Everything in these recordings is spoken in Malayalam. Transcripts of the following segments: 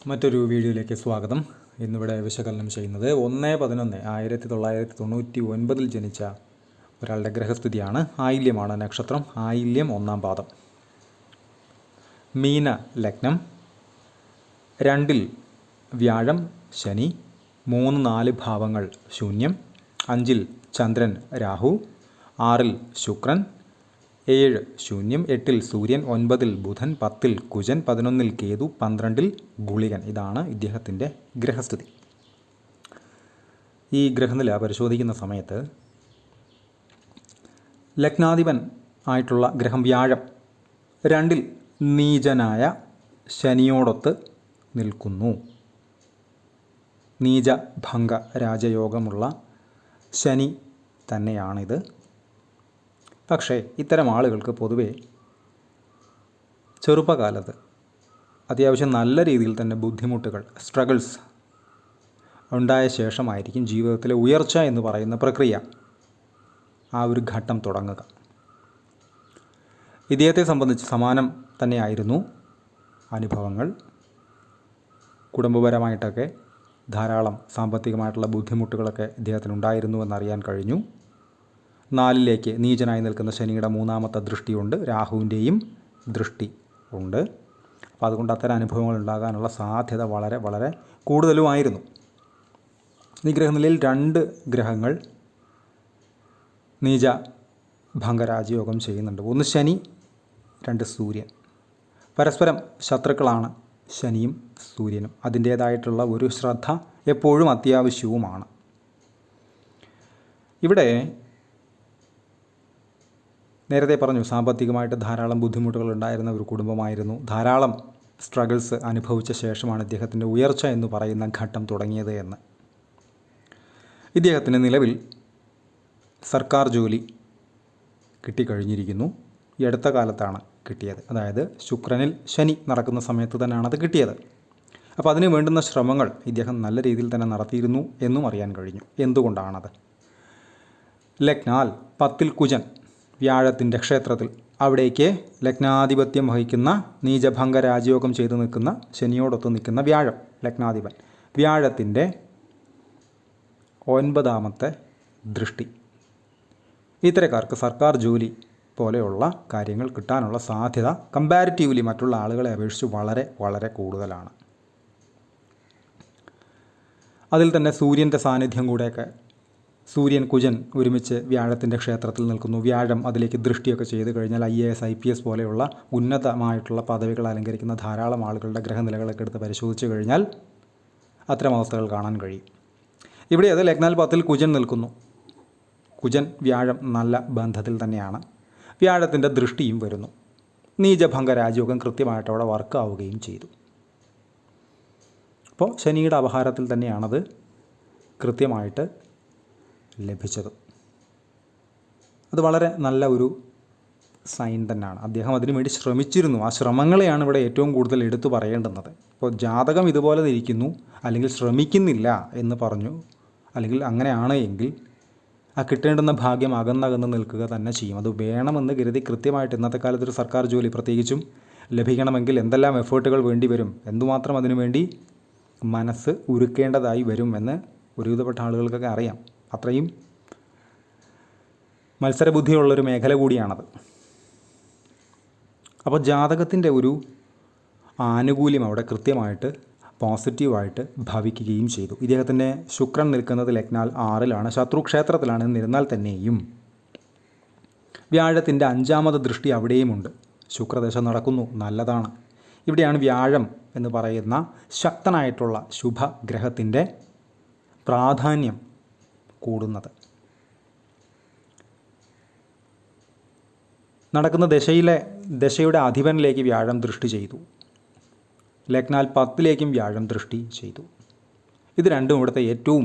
മറ്റൊരു വീഡിയോയിലേക്ക് സ്വാഗതം. ഇന്നിവിടെ വിശകലനം ചെയ്യുന്നത് 1/11/1999 ജനിച്ച ഒരാളുടെ ഗ്രഹസ്ഥിതിയാണ്. ആയില്യമാണ് നക്ഷത്രം. ആയില്യം 1-ാം പാദം. മീന ലഗ്നം. 2-ൽ വ്യാഴം ശനി. 3-4 ഭാവങ്ങൾ ശൂന്യം. 5-ൽ ചന്ദ്രൻ രാഹു. 6-ൽ ശുക്രൻ. 7 ശൂന്യം. 8-ൽ സൂര്യൻ. 9-ൽ ബുധൻ. 10-ൽ കുജൻ. 11-ൽ കേതു. 12-ൽ ഗുളികൻ. ഇതാണ് ഇദ്ദേഹത്തിൻ്റെ ഗ്രഹസ്ഥിതി. ഈ ഗ്രഹനില പരിശോധിക്കുന്ന സമയത്ത് ലഗ്നാധിപൻ ആയിട്ടുള്ള ഗ്രഹം വ്യാഴം 2-ൽ നീചനായ ശനിയോടൊത്ത് നിൽക്കുന്നു. നീചഭംഗ രാജയോഗമുള്ള ശനി തന്നെയാണിത്. പക്ഷേ ഇത്തരം ആളുകൾക്ക് പൊതുവെ ചെറുപ്പകാലത്ത് അത്യാവശ്യം നല്ല രീതിയിൽ തന്നെ ബുദ്ധിമുട്ടുകൾ, സ്ട്രഗിൾസ് ഉണ്ടായ ശേഷമായിരിക്കും ജീവിതത്തിലെ ഉയർച്ച എന്ന് പറയുന്ന പ്രക്രിയ, ആ ഒരു ഘട്ടം തുടങ്ങുക. ഇദ്ദേഹത്തെ സംബന്ധിച്ച് സമാനം തന്നെയായിരുന്നു അനുഭവങ്ങൾ. കുടുംബപരമായിട്ടൊക്കെ ധാരാളം സാമ്പത്തികമായിട്ടുള്ള ബുദ്ധിമുട്ടുകളൊക്കെ ഇദ്ദേഹത്തിനുണ്ടായിരുന്നു എന്നറിയാൻ കഴിഞ്ഞു. 4-ലേക്ക് നീചനായി നിൽക്കുന്ന ശനിയുടെ 3-ാമത്തെ ദൃഷ്ടിയുണ്ട്. രാഹുവിൻ്റെയും ദൃഷ്ടി ഉണ്ട്. അപ്പോൾ അതുകൊണ്ട് അത്തരം അനുഭവങ്ങൾ ഉണ്ടാകാനുള്ള സാധ്യത വളരെ വളരെ കൂടുതലുമായിരുന്നു. ഈ ഗ്രഹനിലയിൽ 2 ഗ്രഹങ്ങൾ നീച ഭംഗരാജയോഗം ചെയ്യുന്നുണ്ട്. 1 ശനി, 2 സൂര്യൻ. പരസ്പരം ശത്രുക്കളാണ് ശനിയും സൂര്യനും. അതിൻ്റേതായിട്ടുള്ള ഒരു ശ്രദ്ധ എപ്പോഴും അത്യാവശ്യവുമാണ്. ഇവിടെ നേരത്തെ പറഞ്ഞു, സാമ്പത്തികമായിട്ട് ധാരാളം ബുദ്ധിമുട്ടുകൾ ഉണ്ടായിരുന്ന ഒരു കുടുംബമായിരുന്നു. ധാരാളം സ്ട്രഗിൾസ് അനുഭവിച്ച ശേഷമാണ് ഇദ്ദേഹത്തിൻ്റെ ഉയർച്ച എന്ന് പറയുന്ന ഘട്ടം തുടങ്ങിയത് എന്ന്. ഇദ്ദേഹത്തിന് നിലവിൽ സർക്കാർ ജോലി കിട്ടിക്കഴിഞ്ഞിരിക്കുന്നു. ഈ അടുത്ത കാലത്താണ് കിട്ടിയത്. അതായത് ശുക്രനിൽ ശനി നടക്കുന്ന സമയത്ത് തന്നെയാണ് അത് കിട്ടിയത്. അപ്പോൾ അതിന് വേണ്ടുന്ന ശ്രമങ്ങൾ ഇദ്ദേഹം നല്ല രീതിയിൽ തന്നെ നടത്തിയിരുന്നു എന്നും അറിയാൻ കഴിഞ്ഞു. എന്തുകൊണ്ടാണത്? ലഗ്നാൽ 10-ൽ കുജൻ വ്യാഴത്തിൻ്റെ ക്ഷേത്രത്തിൽ, അവിടേക്ക് ലഗ്നാധിപത്യം വഹിക്കുന്ന നീചഭംഗ രാജയോഗം ചെയ്തു നിൽക്കുന്ന ശനിയോടൊത്ത് നിൽക്കുന്ന വ്യാഴം, ലഗ്നാധിപൻ വ്യാഴത്തിൻ്റെ 9-ാമത്തെ ദൃഷ്ടി. ഇത്തരക്കാർക്ക് സർക്കാർ ജോലി പോലെയുള്ള കാര്യങ്ങൾ കിട്ടാനുള്ള സാധ്യത കമ്പാരിറ്റീവ്ലി മറ്റുള്ള ആളുകളെ അപേക്ഷിച്ച് വളരെ വളരെ കൂടുതലാണ്. അതിൽ തന്നെ സൂര്യൻ്റെ സാന്നിധ്യം കൂടെയൊക്കെ, സൂര്യൻ കുജൻ ഒരുമിച്ച് വ്യാഴത്തിൻ്റെ ക്ഷേത്രത്തിൽ നിൽക്കുന്നു. വ്യാഴം അതിലേക്ക് ദൃഷ്ടിയൊക്കെ ചെയ്ത് കഴിഞ്ഞാൽ IAS IPS പോലെയുള്ള ഉന്നതമായിട്ടുള്ള പദവികൾ അലങ്കരിക്കുന്ന ധാരാളം ആളുകളുടെ ഗ്രഹനിലകളൊക്കെ എടുത്ത് പരിശോധിച്ച് കഴിഞ്ഞാൽ അത്തരം അവസ്ഥകൾ കാണാൻ കഴിയും. ഇവിടെ അത് ലഗ്നാൽ 10-ൽ കുജൻ നിൽക്കുന്നു. കുജൻ വ്യാഴം നല്ല ബന്ധത്തിൽ തന്നെയാണ്. വ്യാഴത്തിൻ്റെ ദൃഷ്ടിയും വരുന്നു. നീചഭംഗ രാജയോഗം കൃത്യമായിട്ട് അവിടെ വർക്കാവുകയും ചെയ്തു. അപ്പോൾ ശനിയുടെ അപഹാരത്തിൽ തന്നെയാണത് കൃത്യമായിട്ട് ലഭിച്ചത്. അത് വളരെ നല്ല ഒരു സൈൻ തന്നെയാണ്. അദ്ദേഹം അതിനുവേണ്ടി ശ്രമിച്ചിരുന്നു. ആ ശ്രമങ്ങളെയാണ് ഇവിടെ ഏറ്റവും കൂടുതൽ എടുത്തു പറയേണ്ടുന്നത്. ഇപ്പോൾ ജാതകം ഇതുപോലെ ഇരിക്കുന്നു, അല്ലെങ്കിൽ ശ്രമിക്കുന്നില്ല എന്ന് പറഞ്ഞു, അല്ലെങ്കിൽ അങ്ങനെയാണ് എങ്കിൽ ആ കിട്ടേണ്ടുന്ന ഭാഗ്യം അകന്നകന്ന് നിൽക്കുക തന്നെ ചെയ്യും. അത് വേണമെന്ന് കരുതി കൃത്യമായിട്ട് ഇന്നത്തെ കാലത്തൊരു സർക്കാർ ജോലി പ്രത്യേകിച്ചും ലഭിക്കണമെങ്കിൽ എന്തെല്ലാം എഫേർട്ടുകൾ വേണ്ടി വരും, എന്തുമാത്രം അതിനുവേണ്ടി മനസ്സ് ഉരുക്കേണ്ടതായി വരും എന്ന് ഒരുവിധപ്പെട്ട ആളുകൾക്കൊക്കെ അറിയാം. അത്രയും മത്സരബുദ്ധിയുള്ളൊരു മേഖല കൂടിയാണത്. അപ്പോൾ ജാതകത്തിൻ്റെ ഒരു ആനുകൂല്യം അവിടെ കൃത്യമായിട്ട് പോസിറ്റീവായിട്ട് ഭവിക്കുകയും ചെയ്തു. ഇദ്ദേഹത്തിൻ്റെ ശുക്രൻ നിൽക്കുന്നത് ലഗ്നാൽ 6-ലാണ്, ശത്രുക്ഷേത്രത്തിലാണ് എന്നിരുന്നാൽ തന്നെയും വ്യാഴത്തിൻ്റെ 5-ാമത് ദൃഷ്ടി അവിടെയുമുണ്ട്. ശുക്രദശ നടക്കുന്നു, നല്ലതാണ്. ഇവിടെയാണ് വ്യാഴം എന്ന് പറയുന്ന ശക്തനായിട്ടുള്ള ശുഭഗ്രഹത്തിൻ്റെ പ്രാധാന്യം കൂടുന്നത്. നടക്കുന്ന ദശയുടെ അധിപനിലേക്ക് വ്യാഴം ദൃഷ്ടി ചെയ്തു. ലഗ്നാൽ 10-ലേക്കും വ്യാഴം ദൃഷ്ടി ചെയ്തു. ഇത് രണ്ടും ഇവിടുത്തെ ഏറ്റവും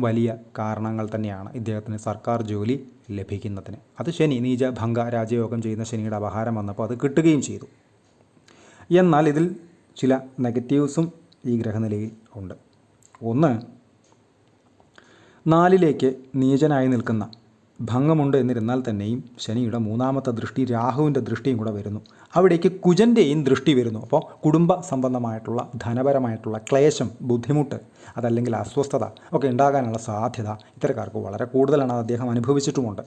വലിയ കാരണങ്ങൾ തന്നെയാണ് ഇദ്ദേഹത്തിന് സർക്കാർ ജോലി ലഭിക്കുന്നതിന്. അത് ശനി നീചഭംഗ രാജയോഗം ചെയ്യുന്ന ശനിയുടെ അപഹാരം വന്നപ്പോൾ അത് കിട്ടുകയും ചെയ്തു. എന്നാൽ ഇതിൽ ചില നെഗറ്റീവ്സും ഈ ഗ്രഹനിലയിൽ ഉണ്ട്. ഒന്ന്, 4-ലേക്ക് നീചനായി നിൽക്കുന്ന ഭംഗമുണ്ട് എന്നിരുന്നാൽ തന്നെയും ശനിയുടെ മൂന്നാമത്തെ ദൃഷ്ടി രാഹുവിൻ്റെ ദൃഷ്ടിയും കൂടെ വരുന്നു. അവിടേക്ക് കുജൻ്റെയും ദൃഷ്ടി വരുന്നു. അപ്പോൾ കുടുംബ സംബന്ധമായിട്ടുള്ള ധനപരമായിട്ടുള്ള ക്ലേശം, ബുദ്ധിമുട്ട്, അതല്ലെങ്കിൽ അസ്വസ്ഥത ഒക്കെ ഉണ്ടാകാനുള്ള സാധ്യത ഇത്തരക്കാർക്ക് വളരെ കൂടുതലാണ്. അത് അദ്ദേഹം അനുഭവിച്ചിട്ടുമുണ്ട്.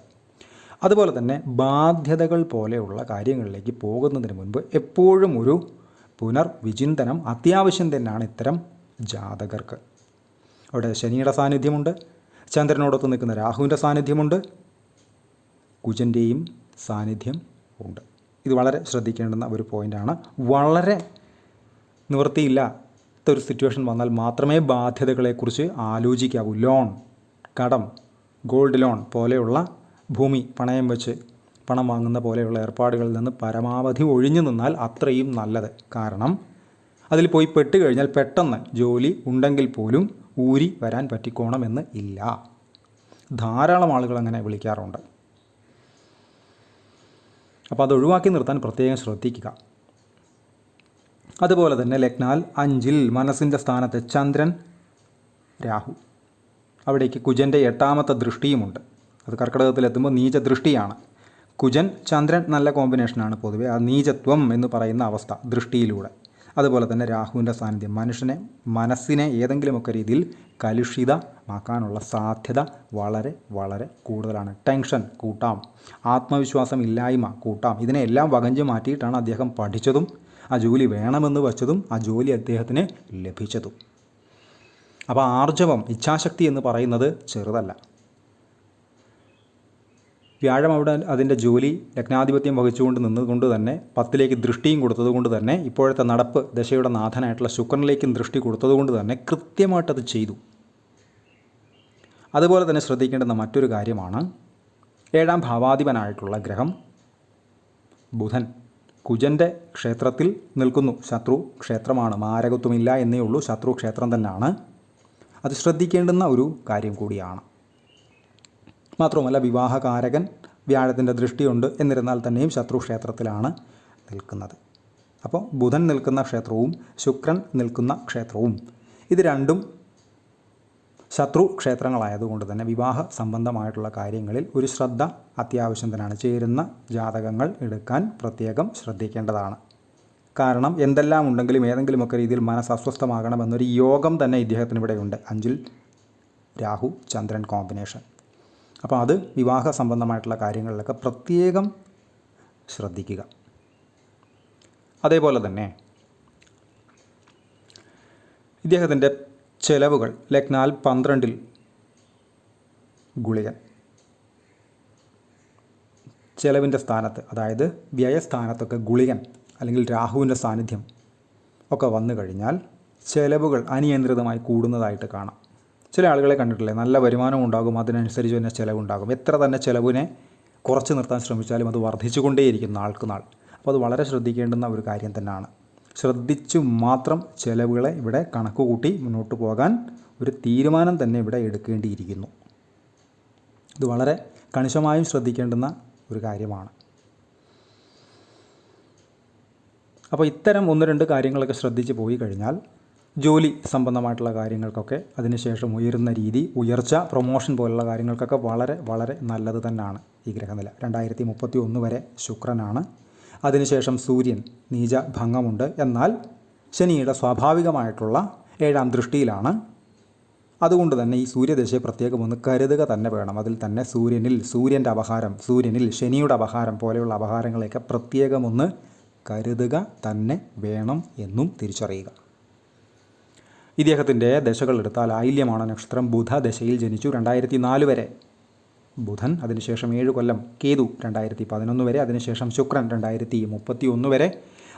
അതുപോലെ തന്നെ ബാധ്യതകൾ പോലെയുള്ള കാര്യങ്ങളിലേക്ക് പോകുന്നതിന് മുൻപ് എപ്പോഴും ഒരു പുനർവിചിന്തനം അത്യാവശ്യം തന്നെയാണ് ഇത്തരം ജാതകർക്ക്. അവിടെ ശനിയുടെ സാന്നിധ്യമുണ്ട്, ചന്ദ്രനോടൊത്ത് നിൽക്കുന്ന രാഹുവിൻ്റെ സാന്നിധ്യമുണ്ട്, കുജൻ്റെയും സാന്നിധ്യം ഉണ്ട്. ഇത് വളരെ ശ്രദ്ധിക്കേണ്ടുന്ന ഒരു പോയിൻ്റാണ്. വളരെ നിവൃത്തിയില്ലാത്തൊരു സിറ്റുവേഷൻ വന്നാൽ മാത്രമേ ബാധ്യതകളെക്കുറിച്ച് ആലോചിക്കാവൂ. ലോൺ, കടം, ഗോൾഡ് ലോൺ പോലെയുള്ള ഭൂമി പണയം വെച്ച് പണം വാങ്ങുന്ന പോലെയുള്ള ഏർപ്പാടുകളിൽ നിന്ന് പരമാവധി ഒഴിഞ്ഞു നിന്നാൽ അത്രയും നല്ലത്. കാരണം അതിൽ പോയി പെട്ടുകഴിഞ്ഞാൽ പെട്ടെന്ന് ജോലി ഉണ്ടെങ്കിൽ പോലും ഊരി വരാൻ പറ്റിക്കോണമെന്ന് ഇല്ല. ധാരാളം ആളുകൾ അങ്ങനെ വിളിക്കാറുണ്ട്. അപ്പോൾ അത് ഒഴിവാക്കി നിർത്താൻ പ്രത്യേകം ശ്രദ്ധിക്കുക. അതുപോലെ തന്നെ ലഗ്നാൽ 5 മനസ്സിൻ്റെ സ്ഥാനത്ത് ചന്ദ്രൻ, രാഹു, അവിടേക്ക് കുജൻ്റെ 8ാമത്തെ ദൃഷ്ടിയുമുണ്ട്. അത് കർക്കിടകത്തിലെത്തുമ്പോൾ നീച ദൃഷ്ടിയാണ്. കുജൻ ചന്ദ്രൻ നല്ല കോമ്പിനേഷനാണ് പൊതുവെ. ആ നീചത്വം എന്ന് പറയുന്ന അവസ്ഥ ദൃഷ്ടിയിലൂടെ. അതുപോലെ തന്നെ രാഹുവിൻ്റെ സാന്നിധ്യം മനസ്സിനെ ഏതെങ്കിലുമൊക്കെ രീതിയിൽ കലുഷിതമാക്കാനുള്ള സാധ്യത വളരെ വളരെ കൂടുതലാണ്. ടെൻഷൻ കൂട്ടാം, ആത്മവിശ്വാസം ഇല്ലായ്മ കൂട്ടാം. ഇതിനെല്ലാം വകഞ്ഞു മാറ്റിയിട്ടാണ് അദ്ദേഹം പഠിച്ചതും ആ ജോലി വേണമെന്ന് വച്ചതും ആ ജോലി അദ്ദേഹത്തിന് ലഭിച്ചതും. അപ്പോൾ ആർജവം, ഇച്ഛാശക്തി എന്ന് പറയുന്നത് ചെറുതല്ല. വ്യാഴം അവിടെ അതിൻ്റെ ജോലി ലഗ്നാധിപത്യം വഹിച്ചുകൊണ്ട് നിന്നതുകൊണ്ട് തന്നെ 10ലേക്ക് ദൃഷ്ടിയും കൊടുത്തതുകൊണ്ട് തന്നെ ഇപ്പോഴത്തെ നടപ്പ് ദശയുടെ നാഥനായിട്ടുള്ള ശുക്രനിലേക്കും ദൃഷ്ടി കൊടുത്തതുകൊണ്ട് തന്നെ കൃത്യമായിട്ടത് ചെയ്തു. അതുപോലെ തന്നെ ശ്രദ്ധിക്കേണ്ടുന്ന മറ്റൊരു കാര്യമാണ് 7ാം ഭാവാധിപനായിട്ടുള്ള ഗ്രഹം ബുധൻ കുജൻ്റെ ക്ഷേത്രത്തിൽ നിൽക്കുന്നു. ശത്രു ക്ഷേത്രമാണ്, മാരകത്വമില്ല എന്നേ ഉള്ളൂ, ശത്രു ക്ഷേത്രം തന്നെയാണ്. അത് ശ്രദ്ധിക്കേണ്ടുന്ന ഒരു കാര്യം കൂടിയാണ്. മാത്രവുമല്ല വിവാഹകാരകൻ വ്യാഴത്തിൻ്റെ ദൃഷ്ടിയുണ്ട് എന്നിരുന്നാൽ തന്നെയും ശത്രു ക്ഷേത്രത്തിലാണ് നിൽക്കുന്നത്. അപ്പോൾ ബുധൻ നിൽക്കുന്ന ക്ഷേത്രവും ശുക്രൻ നിൽക്കുന്ന ക്ഷേത്രവും ഇത് രണ്ടും ശത്രു ക്ഷേത്രങ്ങളായതുകൊണ്ട് തന്നെ വിവാഹ സംബന്ധമായിട്ടുള്ള കാര്യങ്ങളിൽ ഒരു ശ്രദ്ധ അത്യാവശ്യം തന്നെയാണ്. ചേരുന്ന ജാതകങ്ങൾ എടുക്കാൻ പ്രത്യേകം ശ്രദ്ധിക്കേണ്ടതാണ്. കാരണം എന്തെല്ലാം ഉണ്ടെങ്കിലും ഏതെങ്കിലുമൊക്കെ രീതിയിൽ മനസ്സ് അസ്വസ്ഥമാകണമെന്നൊരു യോഗം തന്നെ ഇദ്ദേഹത്തിന് ഇവിടെയുണ്ട്. 5 രാഹു ചന്ദ്രൻ കോമ്പിനേഷൻ. അപ്പോൾ അത് വിവാഹ സംബന്ധമായിട്ടുള്ള കാര്യങ്ങളിലൊക്കെ പ്രത്യേകം ശ്രദ്ധിക്കുക. അതേപോലെ തന്നെ ഇദ്ദേഹത്തിൻ്റെ ചെലവുകൾ ലഗ്നാൽ 12 ഗുളികൻ ചെലവിൻ്റെ സ്ഥാനത്ത്, അതായത് വ്യയസ്ഥാനത്തൊക്കെ ഗുളികൻ അല്ലെങ്കിൽ രാഹുവിൻ്റെ സാന്നിധ്യം ഒക്കെ വന്നു കഴിഞ്ഞാൽ ചെലവുകൾ അനിയന്ത്രിതമായി കൂടുന്നതായിട്ട് കാണാം. ചില ആളുകളെ കണ്ടിട്ടില്ലേ, നല്ല വരുമാനം ഉണ്ടാകും, അതിനനുസരിച്ച് തന്നെ ചിലവുണ്ടാകും. എത്ര തന്നെ ചിലവിനെ കുറച്ച് നിർത്താൻ ശ്രമിച്ചാലും അത് വർദ്ധിച്ചുകൊണ്ടേയിരിക്കും നാൾക്ക് നാൾ. അപ്പോൾ അത് വളരെ ശ്രദ്ധിക്കേണ്ടുന്ന ഒരു കാര്യം തന്നെയാണ്. ശ്രദ്ധിച്ചു മാത്രം ചിലവുകളെ ഇവിടെ കണക്ക് കൂട്ടി മുന്നോട്ട് പോകാൻ ഒരു തീരുമാനം തന്നെ ഇവിടെ എടുക്കേണ്ടിയിരിക്കുന്നു. ഇത് വളരെ കണിശമായും ശ്രദ്ധിക്കേണ്ടുന്ന ഒരു കാര്യമാണ്. അപ്പോൾ ഇത്തരം 1-2 കാര്യങ്ങളൊക്കെ ശ്രദ്ധിച്ച് പോയി കഴിഞ്ഞാൽ ജോലി സംബന്ധമായിട്ടുള്ള കാര്യങ്ങൾക്കൊക്കെ അതിനുശേഷം ഉയരുന്ന രീതി, ഉയർച്ച, പ്രൊമോഷൻ പോലുള്ള കാര്യങ്ങൾക്കൊക്കെ വളരെ വളരെ നല്ലത് തന്നെയാണ് ഈ ഗ്രഹനില. 2031 വരെ ശുക്രനാണ്. അതിനുശേഷം സൂര്യൻ നീച ഭംഗമുണ്ട്. എന്നാൽ ശനിയുടെ സ്വാഭാവികമായിട്ടുള്ള 7ാം ദൃഷ്ടിയിലാണ്. അതുകൊണ്ട് തന്നെ ഈ സൂര്യദശയെ പ്രത്യേകം ഒന്ന് കരുതുക തന്നെ വേണം. അതിൽ തന്നെ സൂര്യൻ്റെ അപഹാരം, സൂര്യനിൽ ശനിയുടെ അപഹാരം പോലെയുള്ള അപഹാരങ്ങളെയൊക്കെ പ്രത്യേകം ഒന്ന് കരുതുക തന്നെ വേണം എന്നും തിരിച്ചറിയുക. ഇദ്ദേഹത്തിൻ്റെ ദശകൾ എടുത്താൽ ആയില്യമാണ് നക്ഷത്രം. ബുധദശയിൽ ജനിച്ചു. 2004 വരെ ബുധൻ, അതിനുശേഷം 7 കൊല്ലം കേതു 2011 വരെ, അതിനുശേഷം ശുക്രൻ 2031 വരെ,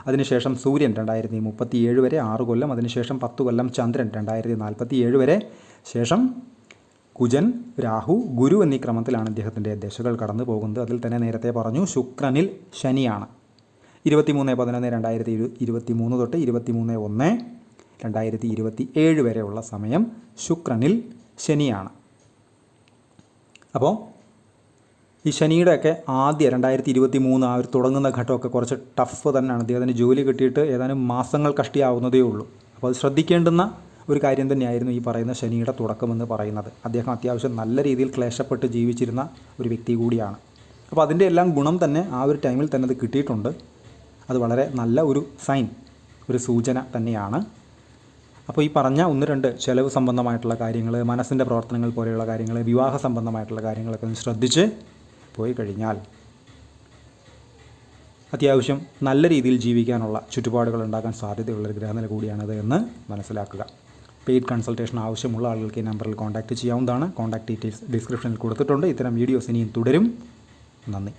അതിനുശേഷം സൂര്യൻ 2037 വരെ 6 കൊല്ലം, അതിനുശേഷം 10 കൊല്ലം ചന്ദ്രൻ 2047 വരെ, ശേഷം കുജൻ, രാഹു, ഗുരു എന്നീ ക്രമത്തിലാണ് ഇദ്ദേഹത്തിൻ്റെ ദശകൾ കടന്നു പോകുന്നത്. അതിൽ തന്നെ നേരത്തെ പറഞ്ഞു ശുക്രനിൽ ശനിയാണ്. 23/11/2023 തൊട്ട് 23/1/2027 വരെയുള്ള സമയം ശുക്രനിൽ ശനിയാണ്. അപ്പോൾ ഈ ശനിയുടെയൊക്കെ ആദ്യ 2023 ആ ഒരു തുടങ്ങുന്ന ഘട്ടമൊക്കെ കുറച്ച് ടഫ് തന്നെയാണ്. അദ്ദേഹത്തിന് ജോലി കിട്ടിയിട്ട് ഏതാനും മാസങ്ങൾ കഷ്ടിയാവുന്നതേ ഉള്ളൂ. അപ്പോൾ അത് ശ്രദ്ധിക്കേണ്ടുന്ന ഒരു കാര്യം തന്നെയായിരുന്നു ഈ പറയുന്ന ശനിയുടെ തുടക്കമെന്ന് പറയുന്നത്. അദ്ദേഹം അത്യാവശ്യം നല്ല രീതിയിൽ ക്ലേശപ്പെട്ട് ജീവിച്ചിരുന്ന ഒരു വ്യക്തി കൂടിയാണ്. അപ്പോൾ അതിൻ്റെ എല്ലാം ഗുണം തന്നെ ആ ഒരു ടൈമിൽ തന്നെ അത് കിട്ടിയിട്ടുണ്ട്. അത് വളരെ നല്ല ഒരു സൈൻ, ഒരു സൂചന തന്നെയാണ്. അപ്പോൾ ഈ പറഞ്ഞ 1-2 ചെലവ് സംബന്ധമായിട്ടുള്ള കാര്യങ്ങൾ, മനസ്സിൻ്റെ പ്രവർത്തനങ്ങൾ പോലെയുള്ള കാര്യങ്ങൾ, വിവാഹ സംബന്ധമായിട്ടുള്ള കാര്യങ്ങളൊക്കെ ഒന്ന് ശ്രദ്ധിച്ച് പോയി കഴിഞ്ഞാൽ അത്യാവശ്യം നല്ല രീതിയിൽ ജീവിക്കാനുള്ള ചുറ്റുപാടുകൾ ഉണ്ടാക്കാൻ സാധ്യതയുള്ളൊരു ഗ്രഹനില കൂടിയാണിത് എന്ന് മനസ്സിലാക്കുക. പെയ്ഡ് കൺസൾട്ടേഷൻ ആവശ്യമുള്ള ആളുകൾക്ക് ഈ നമ്പറിൽ കോൺടാക്റ്റ് ചെയ്യാവുന്നതാണ്. കോൺടാക്റ്റ് ഡീറ്റെയിൽസ് ഡിസ്ക്രിപ്ഷനിൽ കൊടുത്തിട്ടുണ്ട്. ഇത്തരം വീഡിയോസ് ഇനിയും തുടരും. നന്ദി.